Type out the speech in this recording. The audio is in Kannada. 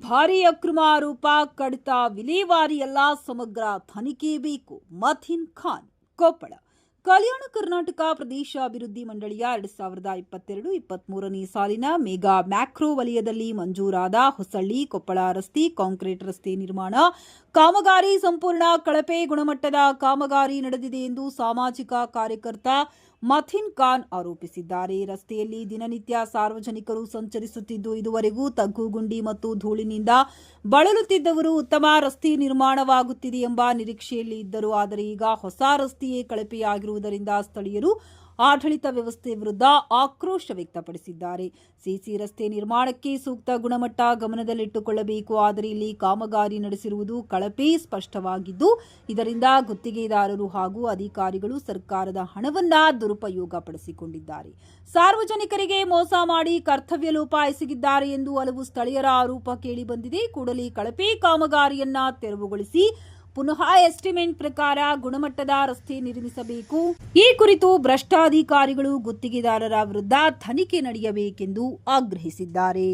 ಭಾರೀ ಅಕ್ರಮ ಆರೋಪ, ಕಡಿತ, ವಿಲೇವಾರಿ ಎಲ್ಲ ಸಮಗ್ರ ತನಿಖೆ ಬೇಕು. ಮಥಿನ್ ಖಾನ್, ಕೊಪ್ಪಳ. ಕಲ್ಯಾಣ ಕರ್ನಾಟಕ ಪ್ರದೇಶ ಅಭಿವೃದ್ಧಿ ಮಂಡಳಿಯ 2022-23ನೇ ಸಾಲಿನ ಮೆಗಾ ಮ್ಯಾಕ್ರೋ ವಲಯದಲ್ಲಿ ಮಂಜೂರಾದ ಹೊಸಳ್ಳಿ ಕೊಪ್ಪಳ ರಸ್ತೆ ಕಾಂಕ್ರೀಟ್ ರಸ್ತೆ ನಿರ್ಮಾಣ ಕಾಮಗಾರಿ ಸಂಪೂರ್ಣ ಕಳಪೆ ಗುಣಮಟ್ಟದ ಕಾಮಗಾರಿ ನಡೆದಿದೆ ಎಂದು ಸಾಮಾಜಿಕ ಕಾರ್ಯಕರ್ತ ಮಥಿನ್ ಖಾನ್ ಆರೋಪಿಸಿದ್ದಾರೆ. ರಸ್ತೆಯಲ್ಲಿ ದಿನನಿತ್ಯ ಸಾರ್ವಜನಿಕರು ಸಂಚರಿಸುತ್ತಿದ್ದು, ಇದುವರೆಗೂ ತಗ್ಗು ಗುಂಡಿ ಮತ್ತು ಧೂಳಿನಿಂದ ಬಳಲುತ್ತಿದ್ದವರು ಉತ್ತಮ ರಸ್ತೆ ನಿರ್ಮಾಣವಾಗುತ್ತಿದೆ ಎಂಬ ನಿರೀಕ್ಷೆಯಲ್ಲಿ ಇದ್ದರು. ಆದರೆ ಈಗ ಹೊಸ ರಸ್ತೆಯೇ ಕಳಪೆಯಾಗಿರುವುದರಿಂದ ಸ್ಥಳೀಯರು ಆಡಳಿತ ವ್ಯವಸ್ಥೆ ವಿರುದ್ಧ ಆಕ್ರೋಶ ವ್ಯಕ್ತಪಡಿಸಿದ್ದಾರೆ. ಸಿಸಿ ರಸ್ತೆ ನಿರ್ಮಾಣಕ್ಕೆ ಸೂಕ್ತ ಗುಣಮಟ್ಟ ಗಮನದಲ್ಲಿಟ್ಟುಕೊಳ್ಳಬೇಕು. ಆದರೆ ಇಲ್ಲಿ ಕಾಮಗಾರಿ ನಡೆಸಿರುವುದು ಕಳಪೆ ಸ್ಪಷ್ಟವಾಗಿದ್ದು, ಇದರಿಂದ ಗುತ್ತಿಗೆದಾರರು ಹಾಗೂ ಅಧಿಕಾರಿಗಳು ಸರ್ಕಾರದ ಹಣವನ್ನ ದುರುಪಯೋಗ ಪಡಿಸಿಕೊಂಡಿದ್ದಾರೆ. ಸಾರ್ವಜನಿಕರಿಗೆ ಮೋಸ ಮಾಡಿ ಕರ್ತವ್ಯ ಲೋಪ ಎಸಗಿದ್ದಾರೆ ಎಂದು ಹಲವು ಸ್ಥಳೀಯರ ಆರೋಪ ಕೇಳಿಬಂದಿದೆ. ಕೂಡಲೇ ಕಳಪೆ ಕಾಮಗಾರಿಯನ್ನ ತೆರವುಗೊಳಿಸಿ ಪುನಃ ಎಸ್ಟಿಮೇಟ್ ಪ್ರಕಾರ ಗುಣಮಟ್ಟದ ರಸ್ತೆ ನಿರ್ಮಿಸಬೇಕು. ಈ ಕುರಿತು ಭ್ರಷ್ಟ ಅಧಿಕಾರಿಗಳು ಗುತ್ತಿಗೆದಾರರ ವಿರುದ್ಧ ತನಿಖೆ ನಡೆಯಬೇಕೆಂದು ಆಗ್ರಹಿಸಿದ್ದಾರೆ.